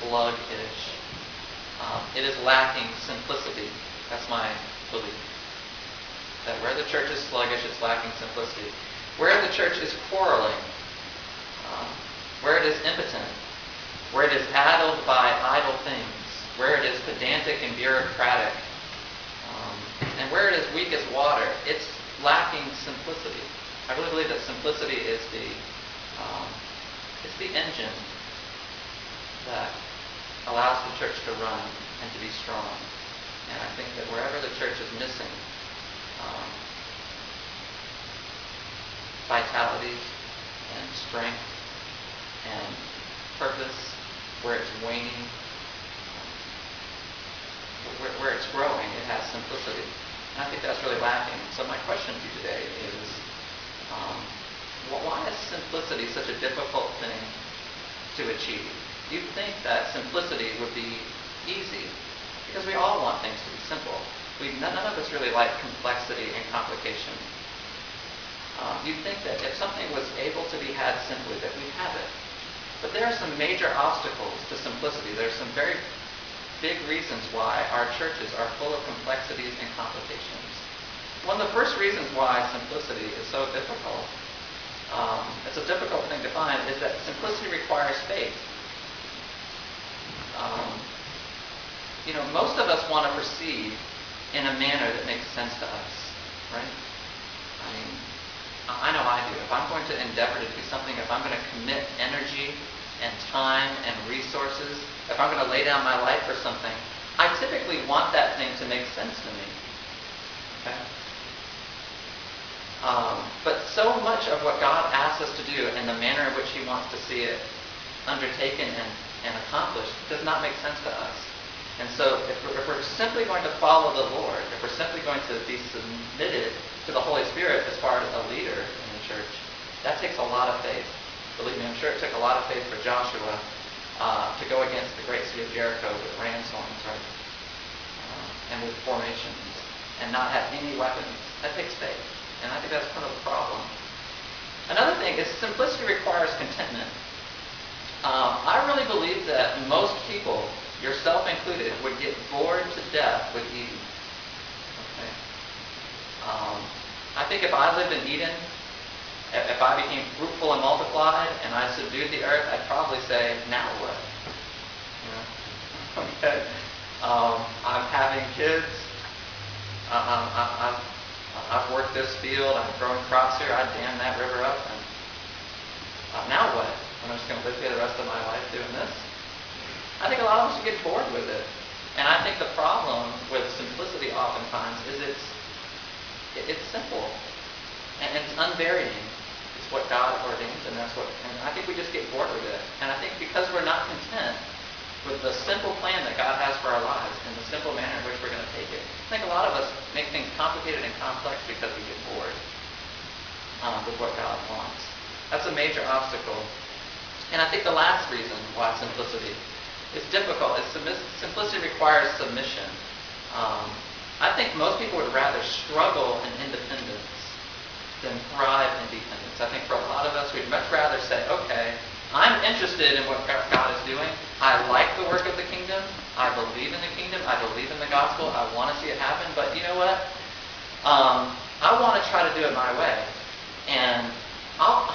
sluggish. It is lacking simplicity. That's my belief. That where the church is sluggish, it's lacking simplicity. Where the church is quarreling, where it is impotent, where it is addled by idle things, where it is pedantic and bureaucratic, and where it is weak as water, it's lacking simplicity. I really believe that simplicity is the engine that allows the church to run and to be strong. And I think that wherever the church is missing vitality and strength and purpose, where it's waning, where it's growing, it has simplicity. And I think that's really lacking. So my question to you today is, why is simplicity such a difficult thing to achieve? You'd think that simplicity would be easy, because we all want things to be simple. None of us really like complexity and complication. You'd think that if something was able to be had simply, that we'd have it. But there are some major obstacles to simplicity. There are some very big reasons why our churches are full of complexities and complications. One of the first reasons why simplicity is so difficult, it's a difficult thing to find, is that simplicity requires faith. Most of us want to proceed in a manner that makes sense to us, right? I know I do. If I'm going to endeavor to do something, if I'm going to commit energy and time and resources, if I'm going to lay down my life for something, I typically want that thing to make sense to me. Okay? But so much of what God asks us to do and the manner in which He wants to see it undertaken and accomplished does not make sense to us. And so if we're simply going to follow the Lord, if we're simply going to be submitted to the Holy Spirit as far as a leader in the church, that takes a lot of faith. Believe me, I'm sure it took a lot of faith for Joshua to go against the great city of Jericho with ram's horns, right? And with formations, and not have any weapons. That takes faith. And I think that's part of the problem. Another thing is simplicity requires contentment. I really believe that most people, yourself included, would get bored to death with Eden. Okay? I think if I lived in Eden, if I became fruitful and multiplied, and I subdued the earth, I'd probably say, now what? Okay? I'm having kids. I've worked this field. I've grown crops here. I dammed that river up. And now what? I'm just going to live here the rest of my life doing this? I think a lot of us get bored with it. And I think the problem with simplicity oftentimes is it's simple. And it's unvarying. It's what God ordains, and I think we just get bored with it. And I think because we're not content with the simple plan that God has for our lives and the simple manner in which we're going to take it, I think a lot of us make things complicated and complex because we get bored with what God wants. That's a major obstacle. And I think the last reason why simplicity is difficult is simplicity requires submission. I think most people would rather struggle in independence than thrive in dependence. I think for a lot of us, we'd much rather say, okay, I'm interested in what God is doing. I like the work of the kingdom. I believe in the kingdom. I believe in the gospel. I want to see it happen. But you know what? I want to try to do it my way. And I'll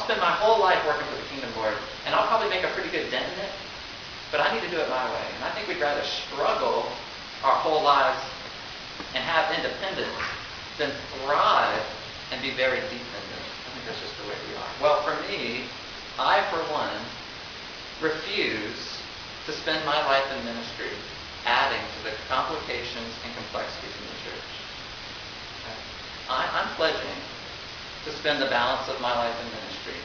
spend my whole life working for the kingdom, Lord, and I'll probably make a pretty good dent in it, but I need to do it my way. And I think we'd rather struggle our whole lives and have independence than thrive and be very dependent. I think that's just the way we are. Well, for me, I, for one, refuse to spend my life in ministry adding to the complications and complexities in the church. Okay? I'm pledging to spend the balance of my life in ministry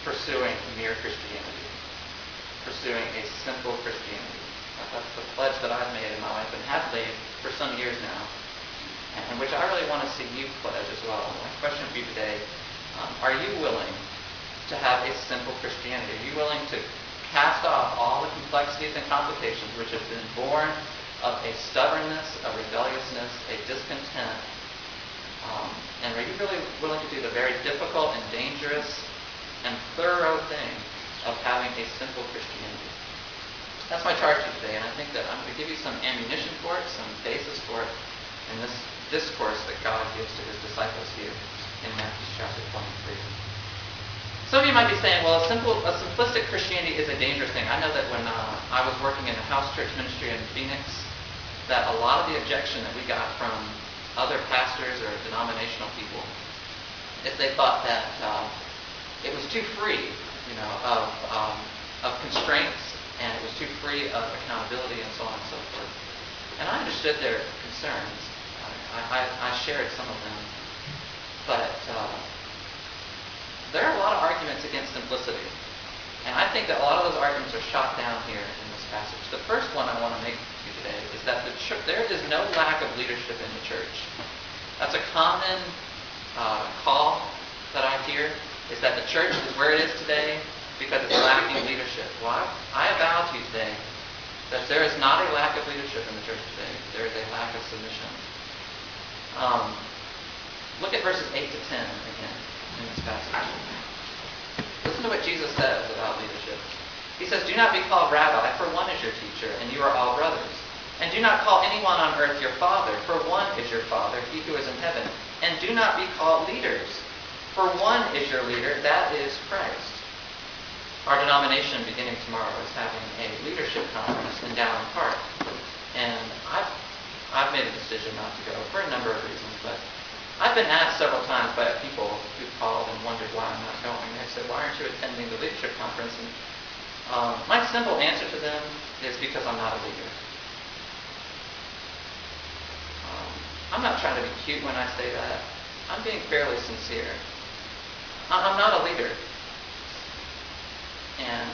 pursuing mere Christianity, pursuing a simple Christianity. That's the pledge that I've made in my life and have made for some years now, and which I really want to see you pledge as well. My question for you today, are you willing to have a simple Christianity? Are you willing to cast off all the complexities and complications which have been born of a stubbornness, a rebelliousness, a discontent, and are you really willing to do the very difficult and dangerous and thorough thing of having a simple Christianity. That's my charge to you today, and I think that I'm going to give you some ammunition for it, some basis for it, in this discourse that God gives to his disciples here in Matthew chapter 23. Some of you might be saying, well, a simplistic Christianity is a dangerous thing. I know that when I was working in a house church ministry in Phoenix, that a lot of the objection that we got from other pastors or denominational people is they thought that it was too free, of constraints, and it was too free of accountability and so on and so forth. And I understood their concerns. I shared some of them. But there are a lot of arguments against simplicity. And I think that a lot of those arguments are shot down here in this passage. The first one I want to make to you today is that there is no lack of leadership in the church. That's a common call that I hear, is that the church is where it is today because it's lacking leadership. Well, I avow to you today that there is not a lack of leadership in the church today. There is a lack of submission. Look at verses 8 to 10 again in this passage. Listen to what Jesus says about leadership. He says, "Do not be called rabbi, for one is your teacher, and you are all brothers. And do not call anyone on earth your father, for one is your Father, he who is in heaven. And do not be called leaders, for one is your leader, that is Christ." Our denomination, beginning tomorrow, is having a leadership conference in Dowling Park. And I've made a decision not to go for a number of reasons, but I've been asked several times by people who called and wondered why I'm not going. They said, "Why aren't you attending the leadership conference?" And my simple answer to them is because I'm not a leader. I'm not trying to be cute when I say that. I'm being fairly sincere. I'm not a leader. And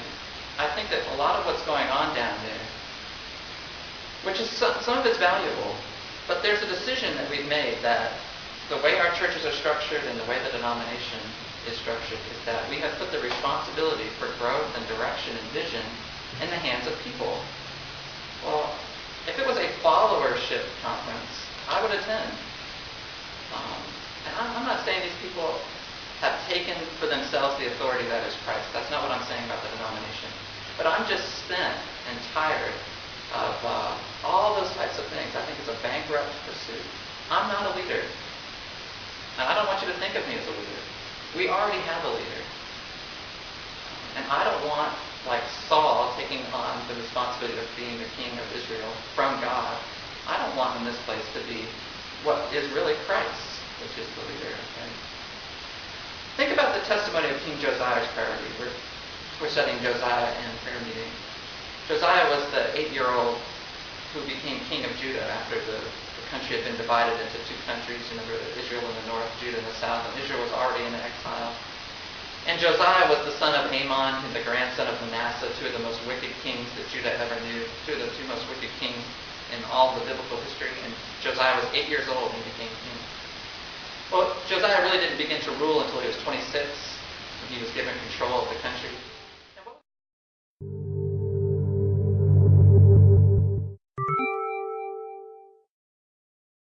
I think that a lot of what's going on down there, which is some of it's valuable, but there's a decision that we've made that the way our churches are structured and the way the denomination is structured is that we have put the responsibility for growth and direction and vision in the hands of people. Well, if it was a followership conference, I would attend. And I'm not saying these people have taken for themselves the authority that is Christ. That's not what I'm saying about the denomination. But I'm just spent and tired of all those types of things. I think it's a bankrupt pursuit. I'm not a leader. And I don't want you to think of me as a leader. We already have a leader. And I don't want, like Saul, taking on the responsibility of being the king of Israel from God. I don't want in this place to be what is really Christ, which is the leader. Okay? Think about the testimony of King Josiah's priority. We're studying Josiah in prayer meeting. Josiah was the 8-year-old who became king of Judah after the country had been divided into two countries. Remember, Israel in the north, Judah in the south, and Israel was already in exile. And Josiah was the son of Amon and the grandson of Manasseh, two of the most wicked kings that Judah ever knew, two of the two most wicked kings in all the biblical history. And Josiah was 8 years old when he became king. Well, Josiah really didn't begin to rule until he was 26, when he was given control of the country.